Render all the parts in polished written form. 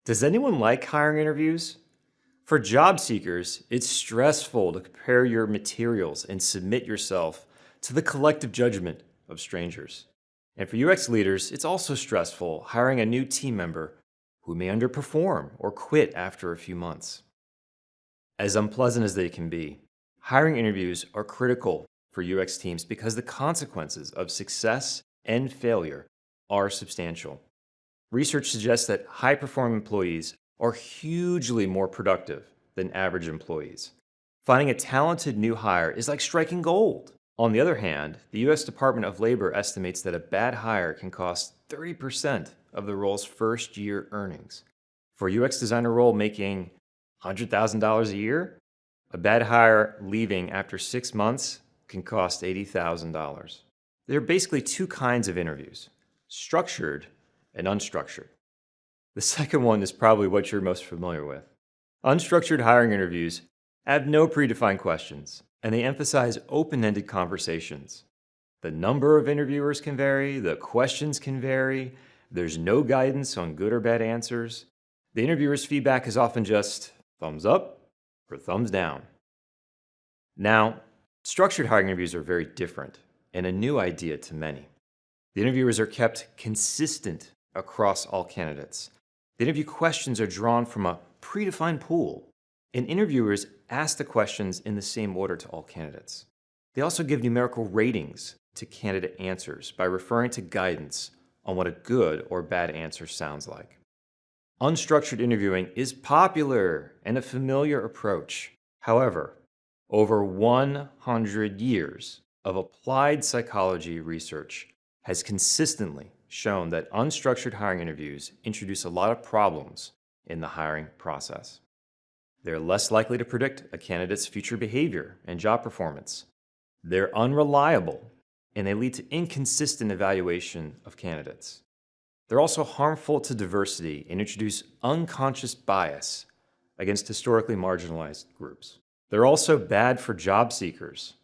Does anyone like hiring interviews? For job seekers, it's stressful to compare your materials and submit yourself to the collective judgment of strangers. And for UX leaders, it's also stressful hiring a new team member who may underperform or quit after a few months. As unpleasant as they can be, hiring interviews are critical for UX teams because the consequences of success and failure are substantial. Research suggests that high-performing employees are hugely more productive than average employees. Finding a talented new hire is like striking gold. On the other hand, the US Department of Labor estimates that a bad hire can cost 30% of the role's first-year earnings. For a UX designer role making $100,000 a year, a bad hire leaving after 6 months can cost $80,000. There are basically two kinds of interviews: structured and unstructured. The second one is probably what you're most familiar with. Unstructured hiring interviews have no predefined questions, and they emphasize open-ended conversations. The number of interviewers can vary, the questions can vary, there's no guidance on good or bad answers. The interviewer's feedback is often just thumbs up or thumbs down. Now, structured hiring interviews are very different and a new idea to many. The interviewers are kept consistent across all candidates. The interview questions are drawn from a predefined pool, and interviewers ask the questions in the same order to all candidates. They also give numerical ratings to candidate answers by referring to guidance on what a good or bad answer sounds like. Unstructured interviewing is popular and a familiar approach. However, over 100 years of applied psychology research has consistently shown that unstructured hiring interviews introduce a lot of problems in the hiring process. They're less likely to predict a candidate's future behavior and job performance. They're unreliable, and they lead to inconsistent evaluation of candidates. They're also harmful to diversity and introduce unconscious bias against historically marginalized groups. They're also bad for job seekers.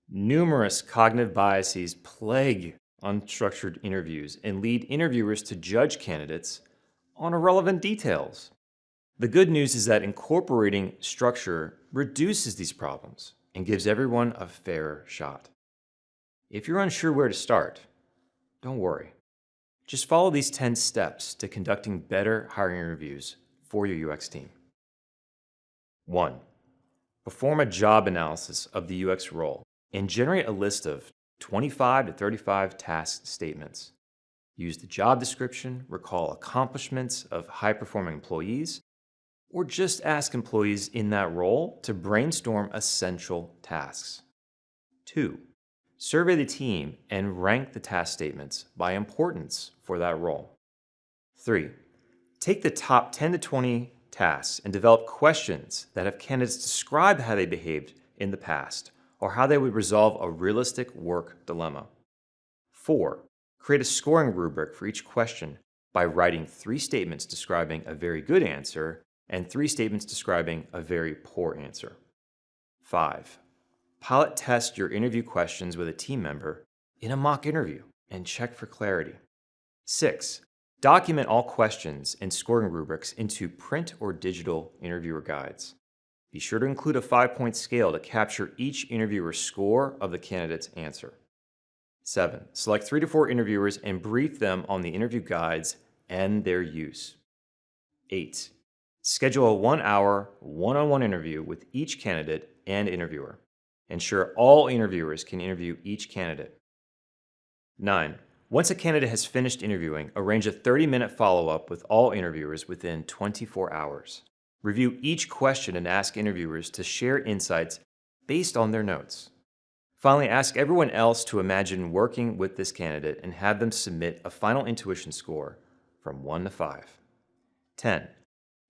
Numerous cognitive biases plague unstructured interviews and lead interviewers to judge candidates on irrelevant details. The good news is that incorporating structure reduces these problems and gives everyone a fair shot. If you're unsure where to start, don't worry. Just follow these 10 steps to conducting better hiring interviews for your UX team. 1. Perform a job analysis of the UX role and generate a list of 25 to 35 task statements. Use the job description, recall accomplishments of high-performing employees, or just ask employees in that role to brainstorm essential tasks. 2. Survey the team and rank the task statements by importance for that role. 3. Take the top 10 to 20 tasks and develop questions that have candidates describe how they behaved in the past or how they would resolve a realistic work dilemma. 4. Create a scoring rubric for each question by writing 3 statements describing a very good answer and 3 statements describing a very poor answer. 5. Pilot test your interview questions with a team member in a mock interview and check for clarity. 6. Document all questions and scoring rubrics into print or digital interviewer guides. Be sure to include a 5-point scale to capture each interviewer's score of the candidate's answer. 7. Select 3 to 4 interviewers and brief them on the interview guides and their use. 8. Schedule a 1-hour, one-on-one interview with each candidate and interviewer. Ensure all interviewers can interview each candidate. 9. Once a candidate has finished interviewing, arrange a 30-minute follow-up with all interviewers within 24 hours. Review each question and ask interviewers to share insights based on their notes. Finally, ask everyone else to imagine working with this candidate and have them submit a final intuition score from 1 to 5. 10.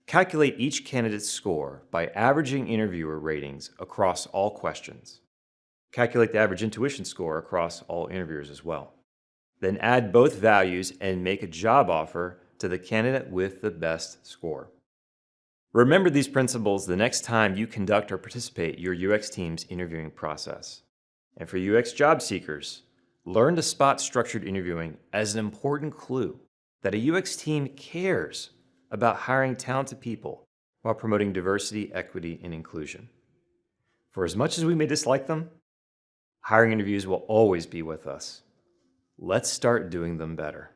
Calculate each candidate's score by averaging interviewer ratings across all questions. Calculate the average intuition score across all interviewers as well. Then add both values and make a job offer to the candidate with the best score. Remember these principles the next time you conduct or participate in your UX team's interviewing process. And for UX job seekers, learn to spot structured interviewing as an important clue that a UX team cares about hiring talented people while promoting diversity, equity, and inclusion. For as much as we may dislike them, hiring interviews will always be with us. Let's start doing them better.